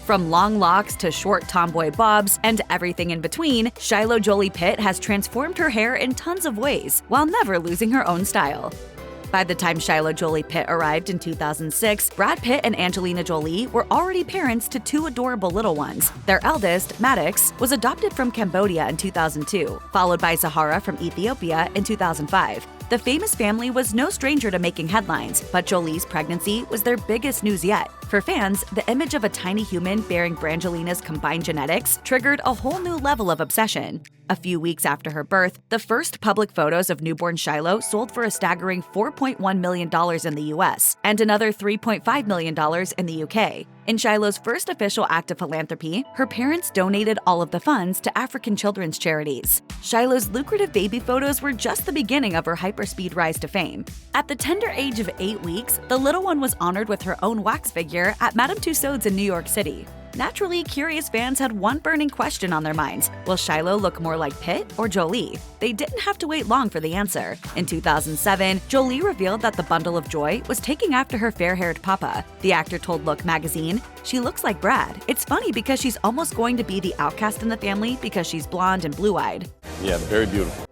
From long locks to short tomboy bobs and everything in between, Shiloh Jolie-Pitt has transformed her hair in tons of ways while never losing her own style. By the time Shiloh Jolie-Pitt arrived in 2006, Brad Pitt and Angelina Jolie were already parents to two adorable little ones. Their eldest, Maddox, was adopted from Cambodia in 2002, followed by Zahara from Ethiopia in 2005. The famous family was no stranger to making headlines, but Jolie's pregnancy was their biggest news yet. For fans, the image of a tiny human bearing Brangelina's combined genetics triggered a whole new level of obsession. A few weeks after her birth, the first public photos of newborn Shiloh sold for a staggering $4.1 million in the US and another $3.5 million in the UK. In Shiloh's first official act of philanthropy, her parents donated all of the funds to African children's charities. Shiloh's lucrative baby photos were just the beginning of her hyperspeed rise to fame. At the tender age of 8 weeks, the little one was honored with her own wax figure at Madame Tussauds in New York City. Naturally, curious fans had one burning question on their minds. Will Shiloh look more like Pitt or Jolie? They didn't have to wait long for the answer. In 2007, Jolie revealed that the bundle of joy was taking after her fair-haired papa. The actor told Look magazine, "She looks like Brad. It's funny because she's almost going to be the outcast in the family because she's blonde and blue-eyed." Yeah, very beautiful.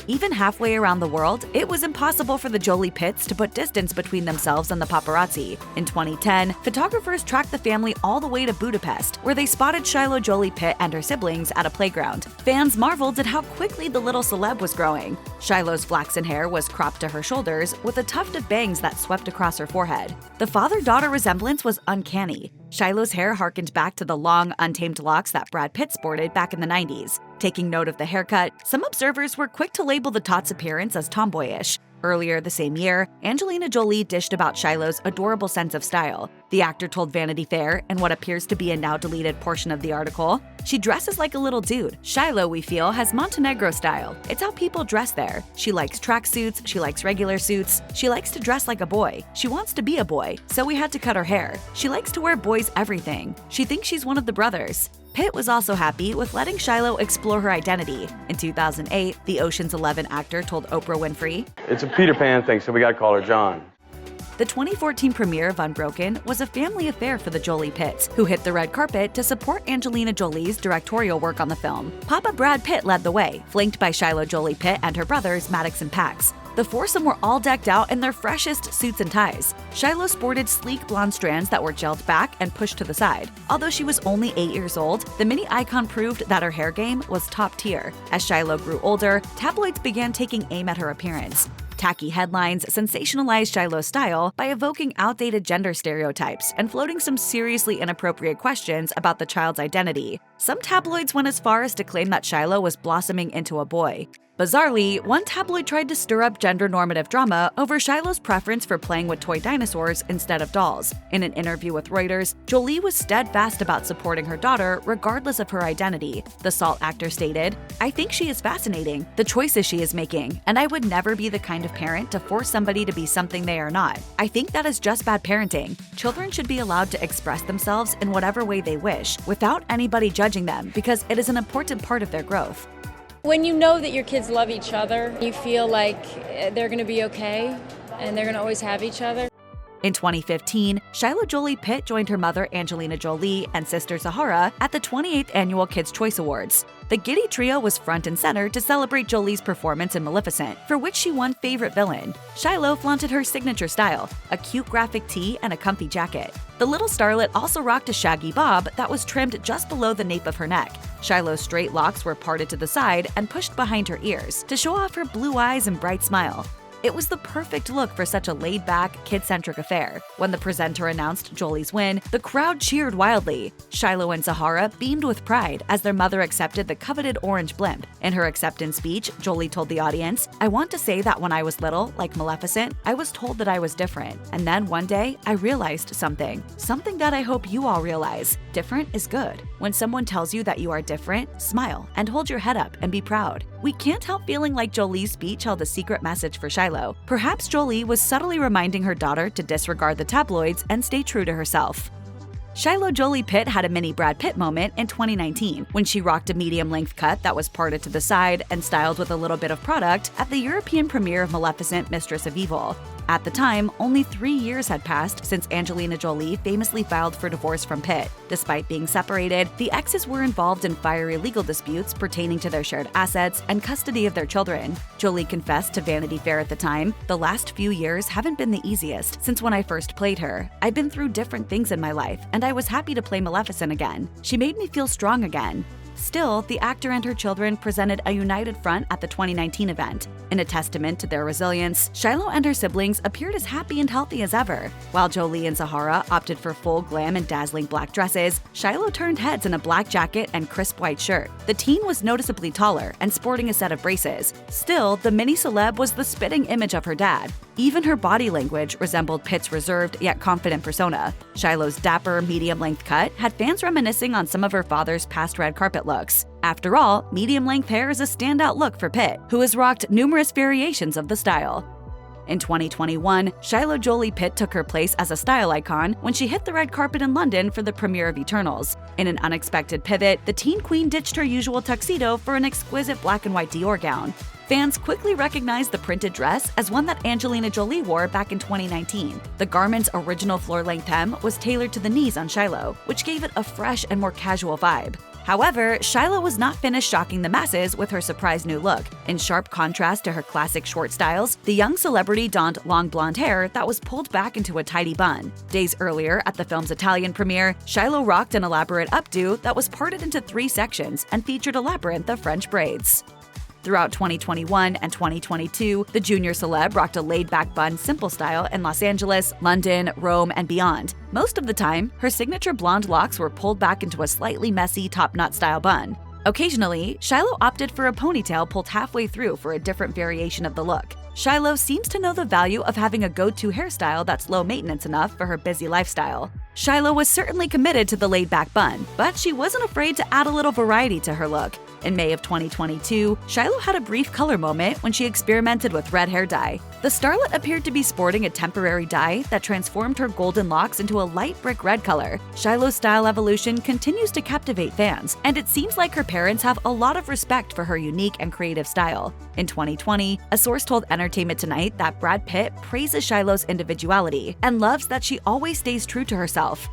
Even halfway around the world, it was impossible for the Jolie-Pitts to put distance between themselves and the paparazzi. In 2010, photographers tracked the family all the way to Budapest, where they spotted Shiloh Jolie-Pitt and her siblings at a playground. Fans marveled at how quickly the little celeb was growing. Shiloh's flaxen hair was cropped to her shoulders, with a tuft of bangs that swept across her forehead. The father-daughter resemblance was uncanny. Shiloh's hair harkened back to the long, untamed locks that Brad Pitt sported back in the 90s. Taking note of the haircut, some observers were quick to label the tot's appearance as tomboyish. Earlier the same year, Angelina Jolie dished about Shiloh's adorable sense of style. The actor told Vanity Fair, in what appears to be a now-deleted portion of the article, "She dresses like a little dude. Shiloh, we feel, has Montenegro style. It's how people dress there. She likes tracksuits, she likes regular suits, she likes to dress like a boy. She wants to be a boy, so we had to cut her hair. She likes to wear boys' everything. She thinks she's one of the brothers." Pitt was also happy with letting Shiloh explore her identity. In 2008, the Ocean's 11 actor told Oprah Winfrey, "It's a Peter Pan thing, so we gotta call her John." The 2014 premiere of Unbroken was a family affair for the Jolie-Pitts, who hit the red carpet to support Angelina Jolie's directorial work on the film. Papa Brad Pitt led the way, flanked by Shiloh Jolie-Pitt and her brothers Maddox and Pax. The foursome were all decked out in their freshest suits and ties. Shiloh sported sleek blonde strands that were gelled back and pushed to the side. Although she was only 8 years old, the mini icon proved that her hair game was top tier. As Shiloh grew older, tabloids began taking aim at her appearance. Tacky headlines sensationalized Shiloh's style by evoking outdated gender stereotypes and floating some seriously inappropriate questions about the child's identity. Some tabloids went as far as to claim that Shiloh was blossoming into a boy. Bizarrely, one tabloid tried to stir up gender-normative drama over Shiloh's preference for playing with toy dinosaurs instead of dolls. In an interview with Reuters, Jolie was steadfast about supporting her daughter regardless of her identity. The Salt actor stated, "I think she is fascinating, the choices she is making, and I would never be the kind of parent to force somebody to be something they are not. I think that is just bad parenting. Children should be allowed to express themselves in whatever way they wish, without anybody judging them, because it is an important part of their growth." When you know that your kids love each other, you feel like they're going to be okay and they're going to always have each other. In 2015, Shiloh Jolie-Pitt joined her mother Angelina Jolie and sister Zahara at the 28th Annual Kids' Choice Awards. The giddy trio was front and center to celebrate Jolie's performance in Maleficent, for which she won Favorite Villain. Shiloh flaunted her signature style, a cute graphic tee and a comfy jacket. The little starlet also rocked a shaggy bob that was trimmed just below the nape of her neck. Shiloh's straight locks were parted to the side and pushed behind her ears to show off her blue eyes and bright smile. It was the perfect look for such a laid-back, kid-centric affair. When the presenter announced Jolie's win, the crowd cheered wildly. Shiloh and Zahara beamed with pride as their mother accepted the coveted orange blimp. In her acceptance speech, Jolie told the audience, "I want to say that when I was little, like Maleficent, I was told that I was different. And then one day, I realized something. Something that I hope you all realize. Different is good. When someone tells you that you are different, smile and hold your head up and be proud." We can't help feeling like Jolie's speech held a secret message for Shiloh. Perhaps Jolie was subtly reminding her daughter to disregard the tabloids and stay true to herself. Shiloh Jolie-Pitt had a mini Brad Pitt moment in 2019 when she rocked a medium-length cut that was parted to the side and styled with a little bit of product at the European premiere of Maleficent, Mistress of Evil. At the time, only 3 years had passed since Angelina Jolie famously filed for divorce from Pitt. Despite being separated, the exes were involved in fiery legal disputes pertaining to their shared assets and custody of their children. Jolie confessed to Vanity Fair at the time, "The last few years haven't been the easiest since when I first played her. I've been through different things in my life, and I was happy to play Maleficent again. She made me feel strong again." Still, the actor and her children presented a united front at the 2019 event. In a testament to their resilience, Shiloh and her siblings appeared as happy and healthy as ever. While Jolie and Zahara opted for full glam and dazzling black dresses, Shiloh turned heads in a black jacket and crisp white shirt. The teen was noticeably taller and sporting a set of braces. Still, the mini celeb was the spitting image of her dad. Even her body language resembled Pitt's reserved yet confident persona. Shiloh's dapper, medium-length cut had fans reminiscing on some of her father's past red carpet looks. After all, medium-length hair is a standout look for Pitt, who has rocked numerous variations of the style. In 2021, Shiloh Jolie-Pitt took her place as a style icon when she hit the red carpet in London for the premiere of Eternals. In an unexpected pivot, the teen queen ditched her usual tuxedo for an exquisite black and white Dior gown. Fans quickly recognized the printed dress as one that Angelina Jolie wore back in 2019. The garment's original floor-length hem was tailored to the knees on Shiloh, which gave it a fresh and more casual vibe. However, Shiloh was not finished shocking the masses with her surprise new look. In sharp contrast to her classic short styles, the young celebrity donned long blonde hair that was pulled back into a tidy bun. Days earlier, at the film's Italian premiere, Shiloh rocked an elaborate updo that was parted into 3 sections and featured a labyrinth of French braids. Throughout 2021 and 2022, the junior celeb rocked a laid-back bun simple style in Los Angeles, London, Rome, and beyond. Most of the time, her signature blonde locks were pulled back into a slightly messy top knot style bun. Occasionally, Shiloh opted for a ponytail pulled halfway through for a different variation of the look. Shiloh seems to know the value of having a go-to hairstyle that's low maintenance enough for her busy lifestyle. Shiloh was certainly committed to the laid-back bun, but she wasn't afraid to add a little variety to her look. In May of 2022, Shiloh had a brief color moment when she experimented with red hair dye. The starlet appeared to be sporting a temporary dye that transformed her golden locks into a light brick red color. Shiloh's style evolution continues to captivate fans, and it seems like her parents have a lot of respect for her unique and creative style. In 2020, a source told Entertainment Tonight that Brad Pitt praises Shiloh's individuality and loves that she always stays true to herself.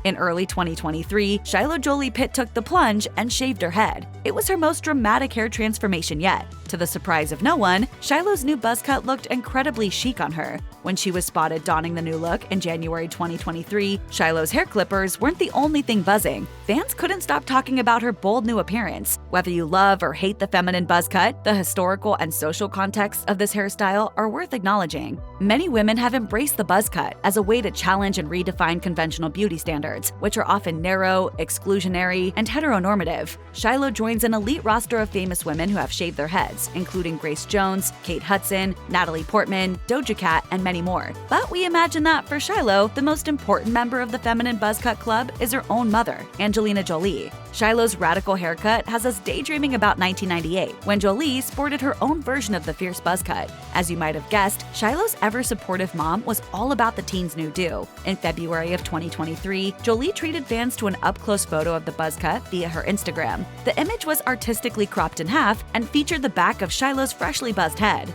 In early 2023, Shiloh Jolie-Pitt took the plunge and shaved her head. It was her most dramatic hair transformation yet. To the surprise of no one, Shiloh's new buzz cut looked incredibly chic on her. When she was spotted donning the new look in January 2023, Shiloh's hair clippers weren't the only thing buzzing. Fans couldn't stop talking about her bold new appearance. Whether you love or hate the feminine buzz cut, the historical and social contexts of this hairstyle are worth acknowledging. Many women have embraced the buzz cut as a way to challenge and redefine conventional beauty standards, which are often narrow, exclusionary, and heteronormative. Shiloh joins an elite roster of famous women who have shaved their heads, including Grace Jones, Kate Hudson, Natalie Portman, Doja Cat, and many more. But we imagine that for Shiloh, the most important member of the feminine buzzcut club is her own mother, Angelina Jolie. Shiloh's radical haircut has us daydreaming about 1998, when Jolie sported her own version of the fierce buzzcut. As you might have guessed, Shiloh's ever-supportive mom was all about the teen's new do. In February of 2023, Jolie treated fans to an up-close photo of the buzzcut via her Instagram. The image was artistically cropped in half and featured the back of Shiloh's freshly buzzed head.